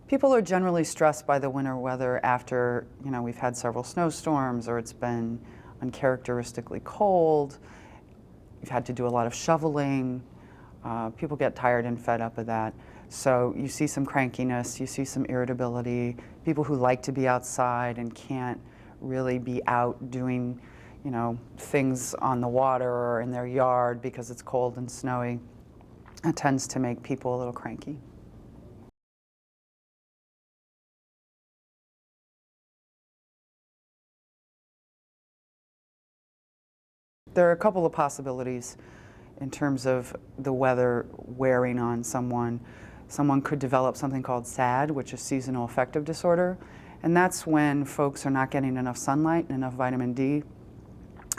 People are generally stressed by the winter weather after, we've had several snowstorms or it's been uncharacteristically cold. You've had to do a lot of shoveling. People get tired and fed up of that. So you see some crankiness, you see some irritability, people who like to be outside and can't really be out doing, things on the water or in their yard because it's cold and snowy. It tends to make people a little cranky. There are a couple of possibilities in terms of the weather wearing on someone. Someone could develop something called SAD, which is seasonal affective disorder, and that's when folks are not getting enough sunlight and enough vitamin D,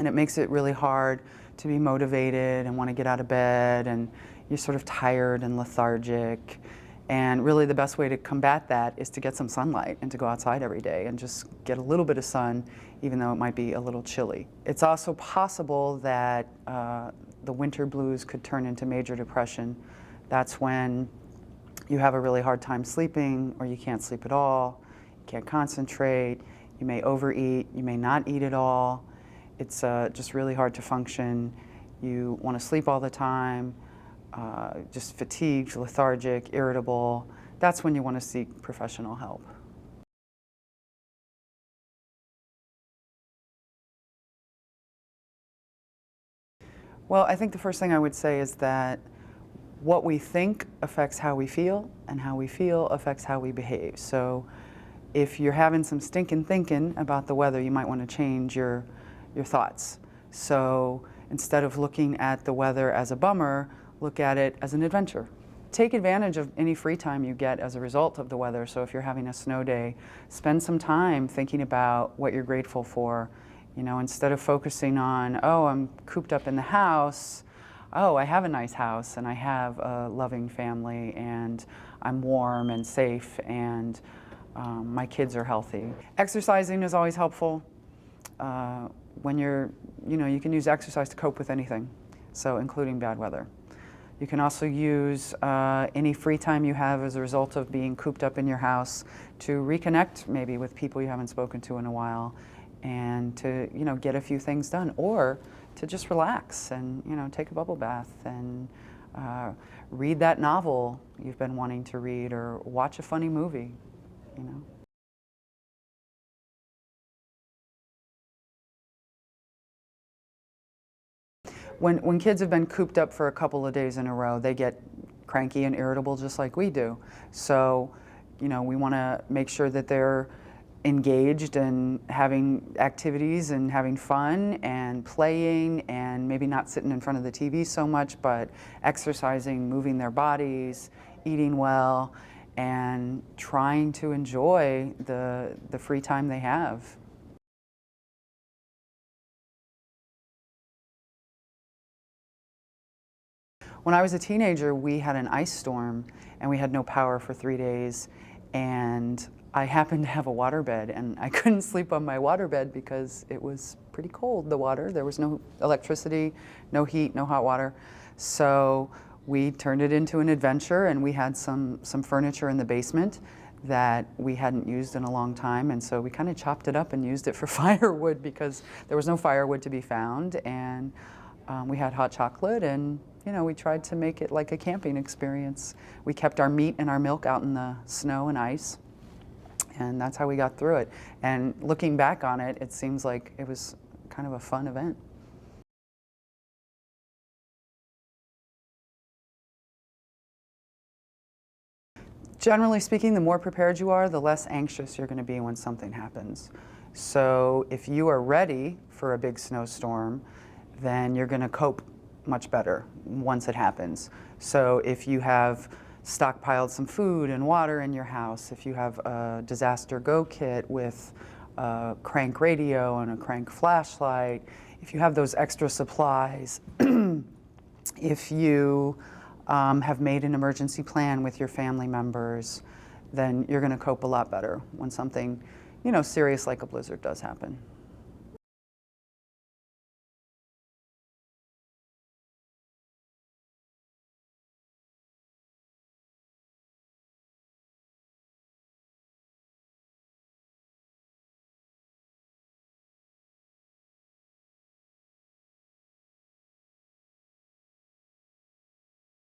and it makes it really hard to be motivated and want to get out of bed, and you're sort of tired and lethargic. And really the best way to combat that is to get some sunlight and to go outside every day and just get a little bit of sun, even though it might be a little chilly. It's also possible that the winter blues could turn into major depression. That's when you have a really hard time sleeping, or you can't sleep at all, you can't concentrate, you may overeat, you may not eat at all. It's just really hard to function. You want to sleep all the time, just fatigued, lethargic, irritable. That's when you want to seek professional help. Well, I think the first thing I would say is that what we think affects how we feel, and how we feel affects how we behave. So if you're having some stinking thinking about the weather, you might want to change your thoughts. So instead of looking at the weather as a bummer, look at it as an adventure. Take advantage of any free time you get as a result of the weather. So if you're having a snow day, spend some time thinking about what you're grateful for. Instead of focusing on, oh, I'm cooped up in the house, oh, I have a nice house and I have a loving family and I'm warm and safe and my kids are healthy. Exercising is always helpful. When you can use exercise to cope with anything, so including bad weather. You can also use any free time you have as a result of being cooped up in your house to reconnect maybe with people you haven't spoken to in a while, and to get a few things done, or to just relax and take a bubble bath and read that novel you've been wanting to read, or watch a funny movie. When kids have been cooped up for a couple of days in a row, they get cranky and irritable just like we do. So, we want to make sure that they're engaged and having activities and having fun and playing, and maybe not sitting in front of the TV so much, but exercising, moving their bodies, eating well, and trying to enjoy the free time they have. When I was a teenager, we had an ice storm and we had no power for 3 days, and I happened to have a waterbed, and I couldn't sleep on my waterbed because it was pretty cold, the water. There was no electricity, no heat, no hot water. So we turned it into an adventure, and we had some furniture in the basement that we hadn't used in a long time, and so we kind of chopped it up and used it for firewood because there was no firewood to be found, and we had hot chocolate, and we tried to make it like a camping experience. We kept our meat and our milk out in the snow and ice, and that's how we got through it. And looking back on it, it seems like it was kind of a fun event. Generally speaking, the more prepared you are, the less anxious you're going to be when something happens. So if you are ready for a big snowstorm, then you're going to cope much better once it happens. So if you have stockpiled some food and water in your house, if you have a disaster go kit with a crank radio and a crank flashlight, if you have those extra supplies, if you have made an emergency plan with your family members, then you're going to cope a lot better when something, serious like a blizzard does happen.